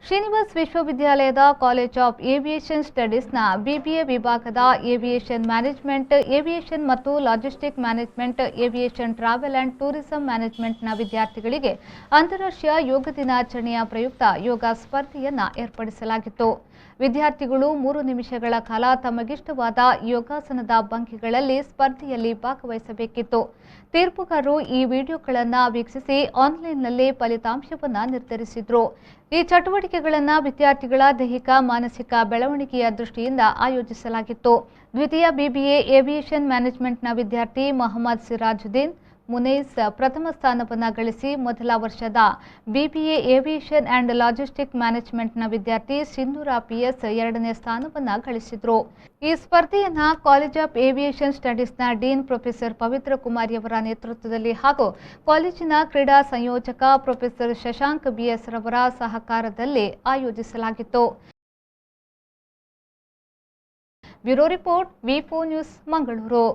ಶ್ರೀನಿವಾಸ್ ವಿಶ್ವವಿದ್ಯಾಲಯದ college of aviation ಸ್ಟಡೀಸ್ನ BBA ವಿಭಾಗದ ಏವಿಯೇಷನ್ ಮ್ಯಾನೇಜ್ಮೆಂಟ್, ಏವಿಯೇಷನ್ ಮತ್ತು logistic management, aviation travel and tourism ಮ್ಯಾನೇಜ್ಮೆಂಟ್ನ ವಿದ್ಯಾರ್ಥಿಗಳಿಗೆ ಅಂತಾರಾಷ್ಟ್ರೀಯ ಯೋಗ ದಿನಾಚರಣೆಯ ಪ್ರಯುಕ್ತ ಯೋಗ ಸ್ಪರ್ಧೆಯನ್ನು ಏರ್ಪಡಿಸಲಾಗಿತ್ತು. ವಿದ್ಯಾರ್ಥಿಗಳು 3 ನಿಮಿಷಗಳ ಕಾಲ ತಮಗಿಷ್ಟವಾದ ಯೋಗಾಸನದ ಭಂಗಿಗಳಲ್ಲಿ ಸ್ಪರ್ಧೆಯಲ್ಲಿ ಭಾಗವಹಿಸಬೇಕಿತ್ತು. ತೀರ್ಪುಗಾರರು ಈ ವಿಡಿಯೋಗಳನ್ನು ವೀಕ್ಷಿಸಿ ಆನ್ಲೈನ್ನಲ್ಲಿ ಫಲಿತಾಂಶವನ್ನು ನಿರ್ಧರಿಸಿದರು. ಈ ಚಟುವಟಿಕೆಗಳನ್ನು ವಿದ್ಯಾರ್ಥಿಗಳ ದೈಹಿಕ ಮಾನಸಿಕ ಬೆಳವಣಿಗೆಯ ದೃಷ್ಟಿಯಿಂದ ಆಯೋಜಿಸಲಾಗಿತ್ತು. ದ್ವಿತೀಯ ಬಿಬಿಎ ಏವಿಯೇಷನ್ ಮ್ಯಾನೇಜ್ಮೆಂಟ್ನ ವಿದ್ಯಾರ್ಥಿ ಮೊಹಮ್ಮದ್ ಸಿರಾಜುದ್ದೀನ್ ಮುನೈಸ್ ಪ್ರಥಮ ಸ್ಥಾನವನ್ನು ಗಳಿಸಿ ಮೊದಲ ವರ್ಷದ ಬಿಬಿಎ ಏವಿಯೇಷನ್ ಆ್ಯಂಡ್ ಲಾಜಿಸ್ಟಿಕ್ ಮ್ಯಾನೇಜ್ಮೆಂಟ್ನ ವಿದ್ಯಾರ್ಥಿ ಸಿಂಧೂರ ಪಿಎಸ್ ಎರಡನೇ ಸ್ಥಾನವನ್ನು ಗಳಿಸಿದರು. ಈ ಸ್ಪರ್ಧೆಯನ್ನು ಕಾಲೇಜ್ ಆಫ್ ಏವಿಯೇಷನ್ ಸ್ಟಡೀಸ್ನ ಡೀನ್ ಪ್ರೊಫೆಸರ್ ಪವಿತ್ರ ಕುಮಾರಿಯವರ ನೇತೃತ್ವದಲ್ಲಿ ಹಾಗೂ ಕಾಲೇಜಿನ ಕ್ರೀಡಾ ಸಂಯೋಜಕ ಪ್ರೊಫೆಸರ್ ಶಶಾಂಕ್ ಬಿಎಸ್ ರವರ ಸಹಕಾರದಲ್ಲಿ ಆಯೋಜಿಸಲಾಗಿತ್ತು. ಬ್ಯೂರೋ ರಿಪೋರ್ಟ್ ವಿ4 ನ್ಯೂಸ್, ಮಂಗಳೂರು.